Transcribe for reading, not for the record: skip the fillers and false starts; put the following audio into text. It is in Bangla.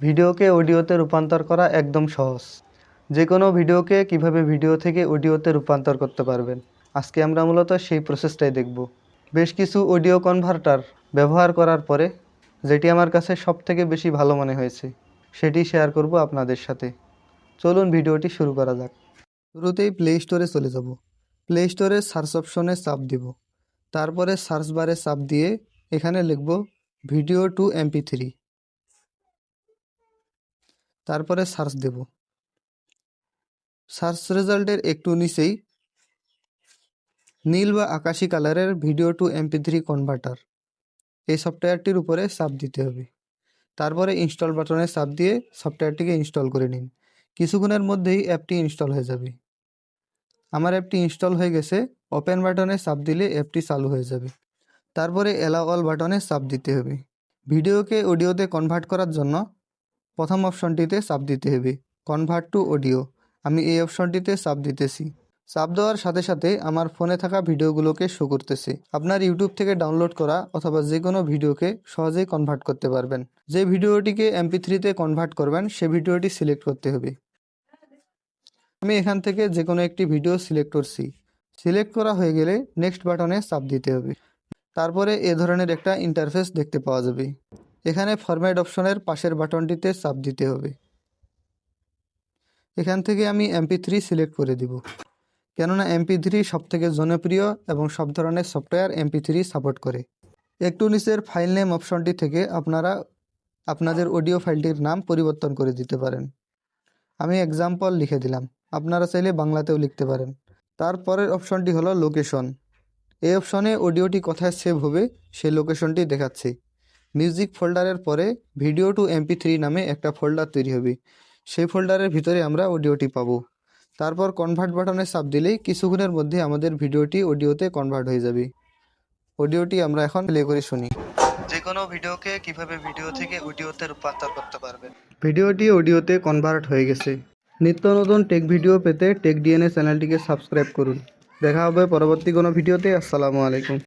ভিডিওকে অডিওতে রূপান্তর করা একদম সহজ। যে কোনো ভিডিওকে কিভাবে ভিডিও থেকে অডিওতে রূপান্তর করতে পারবেন, আজকে আমরা মূলত সেই প্রসেসটাই দেখব। বেশ কিছু অডিও কনভার্টার ব্যবহার করার পরে যেটি আমার কাছে সবথেকে বেশি ভালো মনে হয়েছে সেটি শেয়ার করব আপনাদের সাথে। চলুন ভিডিওটি শুরু করা যাক। শুরুতেই প্লে স্টোরে চলে যাব। প্লে স্টোরে সার্চ অপশনে চাপ দিব। তারপরে সার্চ বারে চাপ দিয়ে এখানে লিখব ভিডিও টু MP3। তারপরে সার্চ দেব। সার্চ রেজাল্টের একটু নিচেই নীল বা আকাশি কালারের ভিডিও টু MP3 কনভার্টার, এই সফটওয়্যারটির উপরে চাপ দিতে হবে। তারপরে ইনস্টল বাটনে চাপ দিয়ে সফটওয়্যারটিকে ইনস্টল করে নিন। কিছুক্ষণের মধ্যেই অ্যাপটি ইনস্টল হয়ে যাবে। আমার অ্যাপটি ইনস্টল হয়ে গেছে। ওপেন বাটনে চাপ দিলে অ্যাপটি চালু হয়ে যাবে। তারপরে অ্যালাউ অল বাটনে চাপ দিতে হবে। ভিডিওকে অডিওতে কনভার্ট করার জন্য প্রথম অপশনটিতে চাপ দিতে হবে, কনভার্ট টু অডিও। আমি এই অপশনটিতে চাপ দিতেছি। চাপ দেওয়ার সাথে সাথে আমার ফোনে থাকা ভিডিওগুলোকে শো করতেছে। আপনার ইউটিউব থেকে ডাউনলোড করা অথবা যে কোনো ভিডিওকে সহজেই কনভার্ট করতে পারবেন। যে ভিডিওটিকে MP3-তে কনভার্ট করবেন সে ভিডিওটি সিলেক্ট করতে হবে। আমি এখান থেকে যে কোনো একটি ভিডিও সিলেক্ট করছি। সিলেক্ট করা হয়ে গেলে নেক্সট বাটনে চাপ দিতে হবে। তারপরে এ ধরনের একটা ইন্টারফেস দেখতে পাওয়া যাবে। এখানে ফরম্যাট অপশনের পাশের বাটনটিতে চাপ দিতে হবে। এখান থেকে আমি MP3 সিলেক্ট করে দিব, কেননা MP3 সবথেকে জনপ্রিয় এবং সব ধরনের সফটওয়্যার MP3 সাপোর্ট করে। একটু নিচের ফাইল নেম অপশনটি থেকে আপনারা আপনাদের অডিও ফাইলটির নাম পরিবর্তন করে দিতে পারেন। আমি এক্সাম্পল লিখে দিলাম, আপনারা চাইলে বাংলাতেও লিখতে পারেন। তারপরের অপশনটি হলো লোকেশন। এই অপশনে অডিওটি কোথায় সেভ হবে সেই লোকেশনটি দেখাচ্ছে। মিউজিক ফোল্ডারের পরে ভিডিও টু MP3 নামে একটা ফোল্ডার তৈরি হবে। সেই ফোল্ডারের ভিতরে আমরা অডিওটি পাবো। তারপর কনভার্ট বাটনে চাপ দিলেই কিছুক্ষণের মধ্যে আমাদের ভিডিওটি অডিওতে কনভার্ট হয়ে যাবে। অডিওটি আমরা এখন প্লে করে শুনি। যে কোনো ভিডিওকে কিভাবে ভিডিও থেকে অডিওতে রূপান্তর করতে পারবেন। ভিডিওটি অডিওতে কনভার্ট হয়ে গেছে। নিত্য নতুন টেক ভিডিও পেতে টেক DNA চ্যানেলটিকে সাবস্ক্রাইব করুন। দেখা হবে পরবর্তী কোনো ভিডিওতে। আসসালামু আলাইকুম।